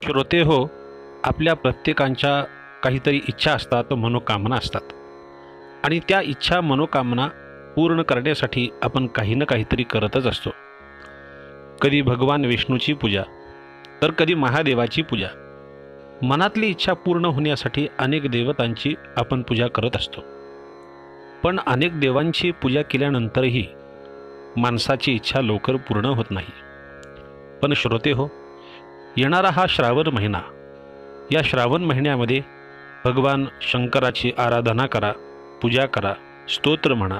श्रोते हो, आपल्या प्रत्येकांच्या काहीतरी इच्छा असतात, मनोकामना असतात आणि त्या इच्छा मनोकामना पूर्ण करण्यासाठी आपण काही ना काहीतरी करतच असतो. कधी भगवान विष्णूची पूजा, तर कधी महादेवाची पूजा. मनातली इच्छा पूर्ण होण्यासाठी अनेक देवतांची आपण पूजा करत असतो. पण अनेक देवांची पूजा केल्यानंतरही माणसाची इच्छा लवकर पूर्ण होत नाही. पण श्रोते हो, येणारा हा श्रावण महिना, या श्रावण महिन्यामध्ये भगवान शंकराची आराधना करा, पूजा करा, स्तोत्र म्हणा,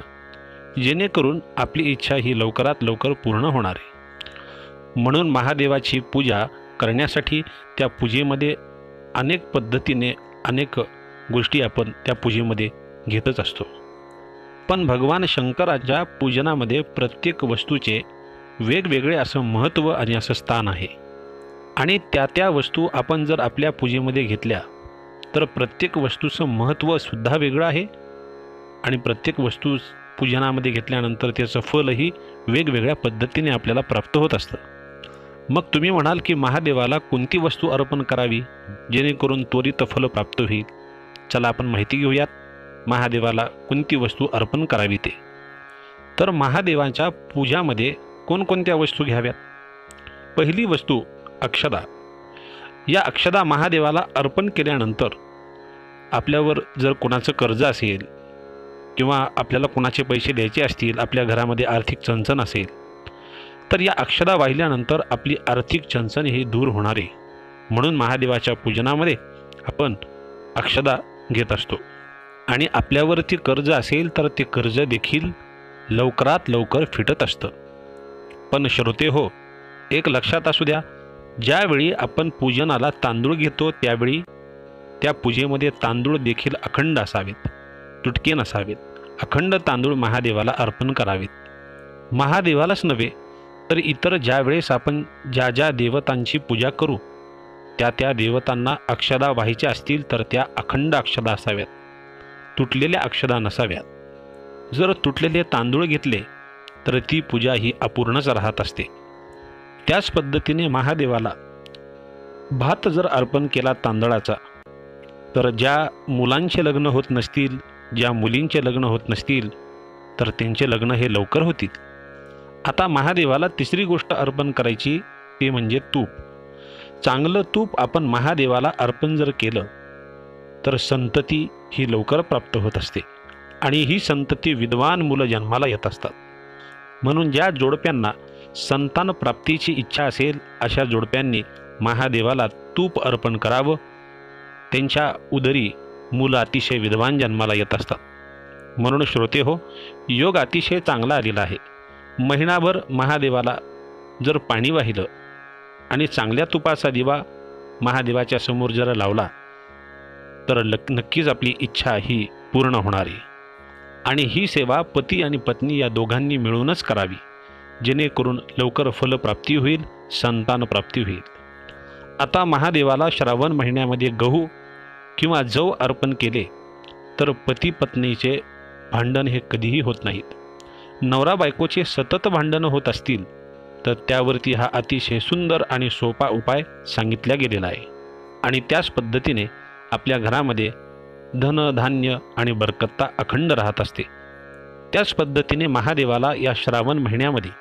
जेणेकरून आपली इच्छा ही लवकरात लवकर पूर्ण होणार आहे. म्हणून महादेवाची पूजा करण्यासाठी त्या पूजेमध्ये अनेक पद्धतीने अनेक गोष्टी आपण त्या पूजेमध्ये घेतच असतो. पण भगवान शंकराच्या पूजनामध्ये प्रत्येक वस्तूचे वेगवेगळे असं महत्त्व आणि असं स्थान आहे. आणि त्या त्या वस्तू आपण जर आपल्या पूजेमध्ये घेतल्या तर प्रत्येक वस्तूचं महत्त्वसुद्धा वेगळं आहे आणि प्रत्येक वस्तू पूजनामध्ये घेतल्यानंतर त्याचं फलही वेगवेगळ्या पद्धतीने आपल्याला प्राप्त होत असतं. मग तुम्ही म्हणाल की महादेवाला कोणती वस्तू अर्पण करावी जेणेकरून त्वरित फल प्राप्त होईल. चला आपण माहिती घेऊयात महादेवाला कोणती वस्तू अर्पण करावी ते. तर महादेवाच्या पूजामध्ये कोणकोणत्या वस्तू घ्याव्यात? पहिली वस्तू अक्षदा. या अक्षदा महादेवाला अर्पण केल्यानंतर आपल्यावर जर कोणाचं कर्ज असेल किंवा आपल्याला कोणाचे पैसे द्यायचे असतील, आपल्या घरामध्ये आर्थिक चणचण असेल, तर या अक्षदा वाहिल्यानंतर आपली आर्थिक चणचण ही दूर होणार आहे. म्हणून महादेवाच्या पूजनामध्ये आपण अक्षदा घेत असतो. आणि आपल्यावरती कर्ज असेल तर ते कर्ज देखील लवकरात लवकर फिटत असतं. पण श्रोते हो, एक लक्षात असू द्या, ज्यावेळी आपण पूजनाला तांदूळ घेतो त्यावेळी त्या पूजेमध्ये तांदूळ देखील अखंड असावेत, तुटके नसावेत. अखंड तांदूळ महादेवाला अर्पण करावेत. महादेवालाच नव्हे तर इतर ज्या वेळेस आपण ज्या ज्या देवतांची पूजा करू त्या त्या देवतांना अक्षदा व्हायच्या असतील तर त्या अखंड अक्षदा असाव्यात, तुटलेल्या अक्षदा नसाव्यात. जर तुटलेले तांदूळ घेतले तर ती पूजा ही अपूर्णच राहत असते. त्याच पद्धतीने महादेवाला भात जर अर्पण केला तांदळाचा, तर ज्या मुलांचे लग्न होत नसतील, ज्या मुलींचे लग्न होत नसतील, तर त्यांचे लग्न हे लवकर होतील. आता महादेवाला तिसरी गोष्ट अर्पण करायची ते म्हणजे तूप. चांगलं तूप आपण महादेवाला अर्पण जर केलं तर संतती ही लवकर प्राप्त होत असते आणि ही संतती विद्वान मुलं जन्माला येत असतात. म्हणून ज्या जोडप्यांना संतान प्राप्तीची इच्छा असेल अशा जोडप्यांनी महादेवाला तूप अर्पण करावं. त्यांच्या उदरी मुलं अतिशय विद्वान जन्माला येत असतात. म्हणून श्रोते हो, योग अतिशय चांगला आलेला आहे. महिनाभर महादेवाला जर पाणी वाहिलं आणि चांगल्या तुपाचा दिवा महादेवाच्या समोर जर लावला तर नक्कीच आपली इच्छा ही पूर्ण होणार आहे. आणि ही सेवा पती आणि पत्नी या दोघांनी मिळूनच करावी, जेणेकरून लवकर फलप्राप्ती होईल, संतान प्राप्ती होईल. आता महादेवाला श्रावण महिन्यामध्ये गहू किंवा जव अर्पण केले तर पती पत्नीचे भांडण हे कधीही होत नाहीत. नवरा बायकोचे सतत भांडणं होत असतील तर त्यावरती हा अतिशय सुंदर आणि सोपा उपाय सांगितला गेलेला आहे. आणि त्याच पद्धतीने आपल्या घरामध्ये धन धान्य आणि बरकत्ता अखंड राहत असते. त्याच पद्धतीने महादेवाला या श्रावण महिन्यामध्ये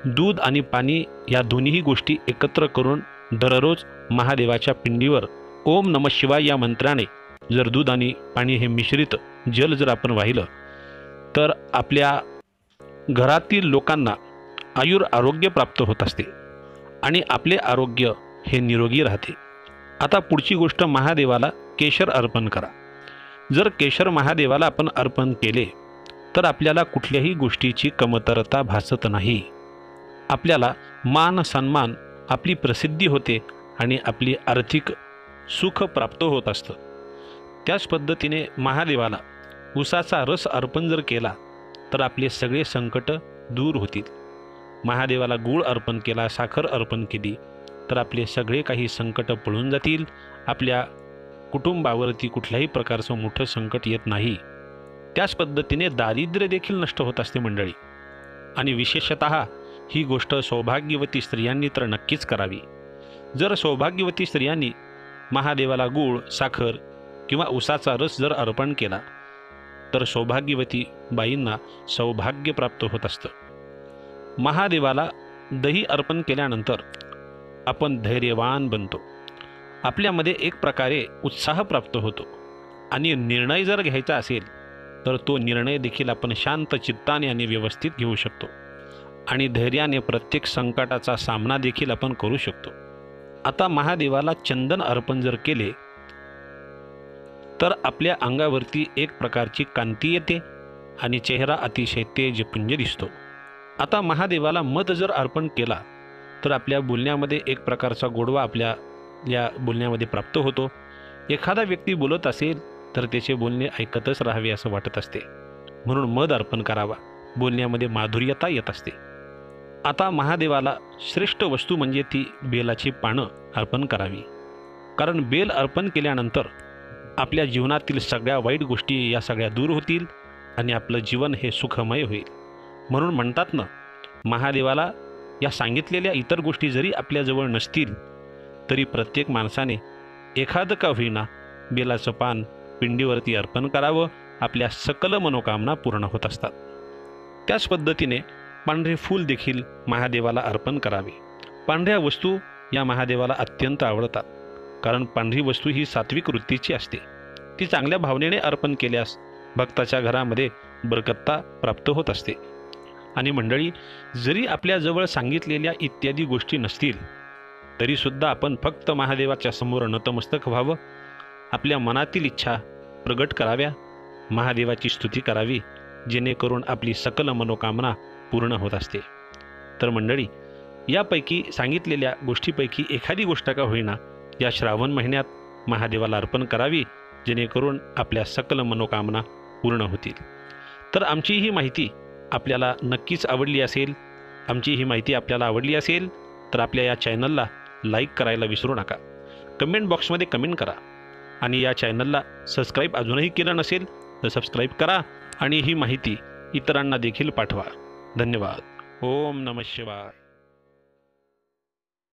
दूध आणि पाणी या दोन्ही गोष्टी एकत्र करून दररोज महादेवाच्या पिंडीवर ओम नमः शिवाय या मंत्राने जर दूध आणि पाणी हे मिश्रित जल जर आपण वाहिलं तर आपल्या घरातील लोकांना आरोग्य प्राप्त होत असते आणि आपले आरोग्य हे निरोगी राहते. आता पुढची गोष्ट, महादेवाला केशर अर्पण करा. जर केशर महादेवाला आपण अर्पण केले तर आपल्याला कुठल्याही गोष्टीची कमतरता भासत नाही. आपल्याला मान सन्मान, आपली प्रसिद्धी होते आणि आपली आर्थिक सुख प्राप्त होत असतं. त्याच पद्धतीने महादेवाला उसाचा रस अर्पण जर केला तर आपले सगळे संकट दूर होतील. महादेवाला गूळ अर्पण केला, साखर अर्पण केली तर आपले सगळे काही संकट पळून जातील. आपल्या कुटुंबावरती कुठल्याही प्रकारचं मोठं संकट येत नाही. त्याच पद्धतीने दारिद्र्य देखील नष्ट होत असते मंडळी. आणि विशेषतः ही गोष्ट सौभाग्यवती स्त्रियांनी तर नक्कीच करावी. जर सौभाग्यवती स्त्रियांनी महादेवाला गूळ, साखर किंवा उसाचा रस जर अर्पण केला तर सौभाग्यवती बाईंना सौभाग्य प्राप्त होत असतं. महादेवाला दही अर्पण केल्यानंतर आपण धैर्यवान बनतो. आपल्यामध्ये एक प्रकारे उत्साह प्राप्त होतो आणि निर्णय जर घ्यायचा असेल तर तो निर्णय देखील आपण शांत चित्ताने आणि व्यवस्थित घेऊ शकतो आणि धैर्याने प्रत्येक संकटाचा सामना देखील आपण करू शकतो. आता महादेवाला चंदन अर्पण जर केले तर आपल्या अंगावरती एक प्रकारची कांती येते आणि चेहरा अतिशय तेजपुंज दिसतो. आता महादेवाला मध जर अर्पण केला तर आपल्या बोलण्यामध्ये एक प्रकारचा गोडवा आपल्या या बोलण्यामध्ये प्राप्त होतो. एखादा व्यक्ती बोलत असेल तर त्याचे बोलणे ऐकतच राहावे असं वाटत असते, म्हणून मध अर्पण करावा. बोलण्यामध्ये माधुर्यता येत असते. आता महादेवाला श्रेष्ठ वस्तू म्हणजे ती बेलाची पानं अर्पण करावी, कारण बेल अर्पण केल्यानंतर आपल्या जीवनातील सगळ्या वाईट गोष्टी या सगळ्या दूर होतील आणि आपलं जीवन हे सुखमय होईल. म्हणून म्हणतात ना, महादेवाला या सांगितलेल्या इतर गोष्टी जरी आपल्याजवळ नसतील तरी प्रत्येक माणसाने एखादं का होईना बेलाचं पान पिंडीवरती अर्पण करावं. आपल्या सकल मनोकामना पूर्ण होत असतात. त्याच पद्धतीने पांढरे फूल देखील महादेवाला अर्पण करावे. पांढऱ्या वस्तू या महादेवाला अत्यंत आवडतात, कारण पांढरी वस्तू ही सात्विक वृत्तीची असते. ती चांगल्या भावनेने अर्पण केल्यास भक्ताच्या घरामध्ये बरकत्ता प्राप्त होत असते. आणि मंडळी, जरी आपल्याजवळ सांगितलेल्या इत्यादी गोष्टी नसतील तरीसुद्धा आपण फक्त महादेवाच्या समोर नतमस्तक व्हावं, आपल्या मनातील इच्छा प्रगट कराव्या, महादेवाची स्तुती करावी, जेणेकरून आपली सकल मनोकामना पूर्ण होत असते. तर मंडळी, यापैकी सांगितलेल्या गोष्टीपैकी एखादी गोष्ट का होईना या श्रावण महिन्यात महादेवाला अर्पण करावी, जेणेकरून आपल्या सकल मनोकामना पूर्ण होतील. तर आमची ही माहिती आपल्याला नक्कीच आवडली असेल. आमची ही माहिती आपल्याला आवडली असेल तर आपल्या या चॅनलला लाईक करायला विसरू नका. कमेंट बॉक्समध्ये कमेंट करा आणि या चॅनलला सबस्क्राईब अजूनही केलं नसेल तर सबस्क्राईब करा आणि ही माहिती इतरांना देखील पाठवा. धन्यवाद. ओम नमः शिवाय.